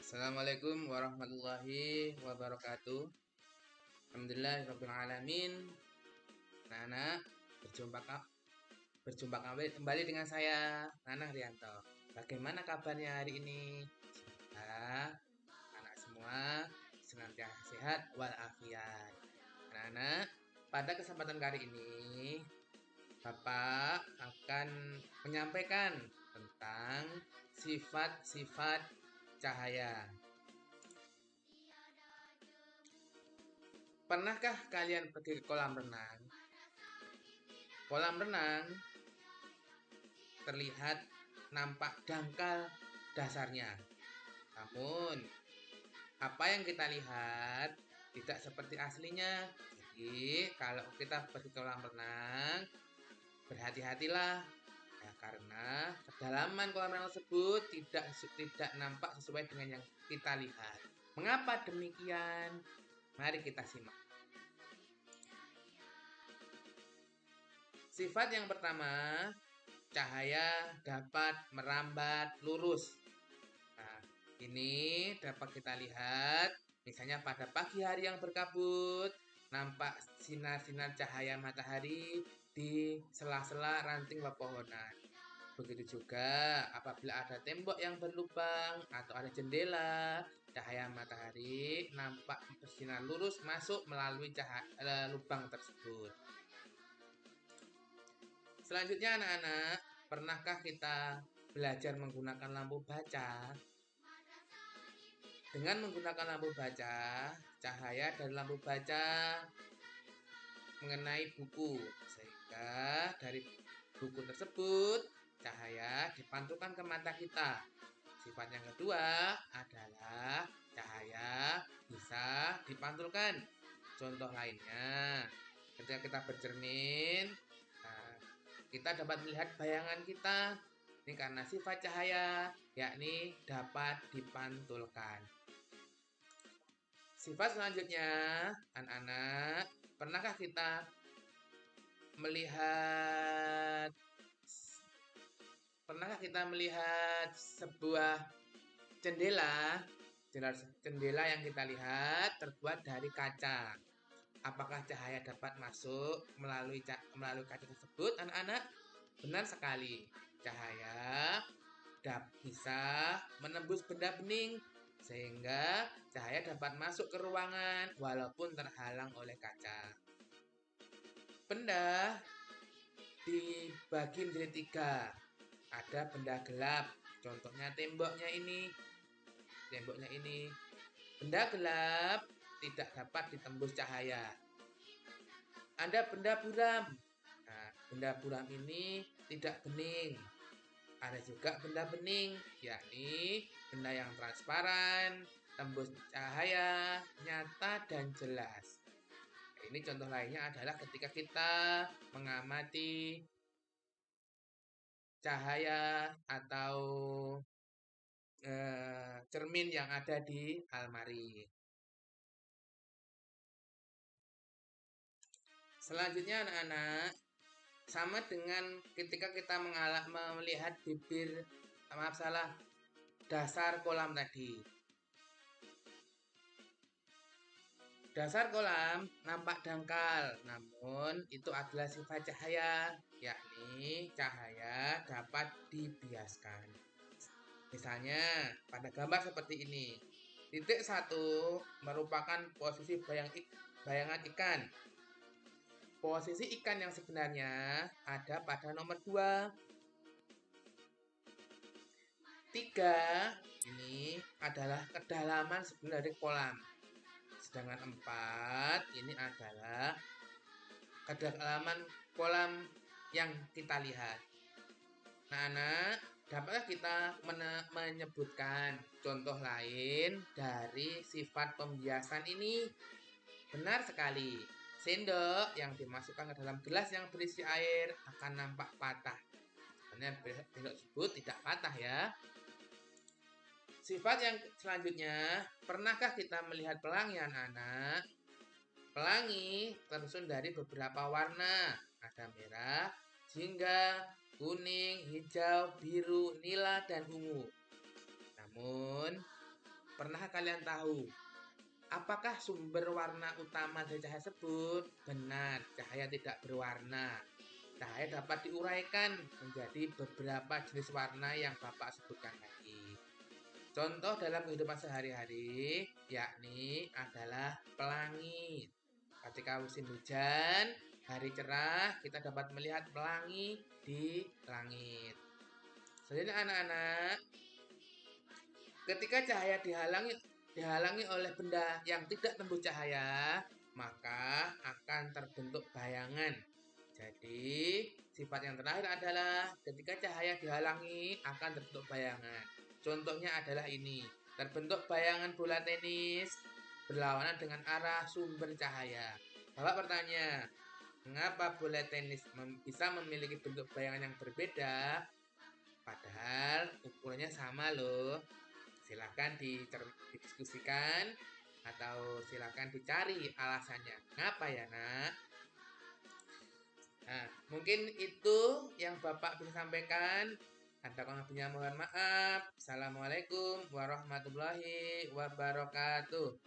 Assalamualaikum warahmatullahi wabarakatuh. Alhamdulillahirrabbilalamin. Anak-anak, berjumpa kembali dengan saya, Nanang Rianto. Bagaimana kabarnya hari ini? Semoga anak semua senantiasa sehat walafiat. Anak-anak, pada kesempatan kali ini Bapak akan menyampaikan tentang sifat-sifat cahaya. Pernahkah kalian pergi ke kolam renang? Kolam renang terlihat nampak dangkal dasarnya. Namun, apa yang kita lihat tidak seperti aslinya. Jadi, kalau kita pergi ke kolam renang, berhati-hatilah. Ya, karena kedalaman kolam renang tersebut tidak nampak sesuai dengan yang kita lihat. Mengapa demikian? Mari kita simak. Sifat yang pertama, cahaya dapat merambat lurus. Nah, ini dapat kita lihat misalnya pada pagi hari yang berkabut, nampak sinar-sinar cahaya matahari di sela-sela ranting pepohonan. Begitu juga apabila ada tembok yang berlubang atau ada jendela, cahaya matahari nampak bersinar lurus masuk melalui lubang tersebut. Selanjutnya anak-anak, pernahkah kita belajar menggunakan lampu baca? Dengan menggunakan lampu baca, cahaya dari lampu baca mengenai buku, sehingga dari buku tersebut cahaya dipantulkan ke mata kita. Sifat yang kedua adalah cahaya bisa dipantulkan. Contoh lainnya, ketika kita bercermin, kita dapat melihat bayangan kita. Ini karena sifat cahaya, yakni dapat dipantulkan. Sifat selanjutnya, anak-anak, pernahkah kita melihat sebuah jendela yang kita lihat terbuat dari kaca? Apakah cahaya dapat masuk melalui kaca tersebut, anak-anak? Benar sekali. Cahaya bisa menembus benda bening sehingga cahaya dapat masuk ke ruangan walaupun terhalang oleh kaca. Benda dibagi menjadi 3. Ada benda gelap, contohnya temboknya ini. Benda gelap tidak dapat ditembus cahaya. Ada benda buram. Nah, benda buram ini tidak bening. Ada juga benda bening, yakni benda yang transparan, tembus cahaya, nyata dan jelas. Ini contoh lainnya adalah ketika kita mengamati cahaya atau cermin yang ada di almari. Selanjutnya anak-anak, sama dengan ketika kita melihat dasar kolam tadi. Dasar kolam nampak dangkal, namun itu adalah sifat cahaya, yakni cahaya dapat dibiaskan. Misalnya pada gambar seperti ini. Titik 1 merupakan posisi bayangan ikan. Posisi ikan yang sebenarnya ada pada nomor 2. 3 ini adalah kedalaman sebenarnya dari kolam. Sedangkan 4 ini adalah kedalaman kolam yang kita lihat. Nah, anak, dapatkah kita menyebutkan contoh lain dari sifat pembiasan ini? Benar sekali. Sendok yang dimasukkan ke dalam gelas yang berisi air akan nampak patah. Sebenarnya sendok tersebut tidak patah ya. Sifat yang selanjutnya, pernahkah kita melihat pelangi anak-anak? Pelangi tersusun dari beberapa warna. Ada merah, jingga, kuning, hijau, biru, nila, dan ungu. Namun, Pernah kalian tahu apakah sumber warna utama dari cahaya tersebut? Benar, cahaya tidak berwarna. Cahaya dapat diuraikan menjadi beberapa jenis warna yang Bapak sebutkan tadi. Contoh dalam kehidupan sehari-hari yakni adalah pelangi. Ketika musim hujan, hari cerah, kita dapat melihat pelangi di langit. Selanjutnya anak-anak, ketika cahaya dihalangi oleh benda yang tidak tembus cahaya, maka akan terbentuk bayangan. Jadi, sifat yang terakhir adalah ketika cahaya dihalangi akan terbentuk bayangan. Contohnya adalah ini. Terbentuk bayangan bola tenis berlawanan dengan arah sumber cahaya. Bapak bertanya, mengapa bola tenis bisa memiliki bentuk bayangan yang berbeda? Padahal ukurannya sama loh. Silakan didiskusikan atau silakan dicari alasannya. Kenapa ya, Nak? Nah, mungkin itu yang Bapak bisa sampaikan. Ada kurang lebihnya mohon maaf. Assalamualaikum warahmatullahi wabarakatuh.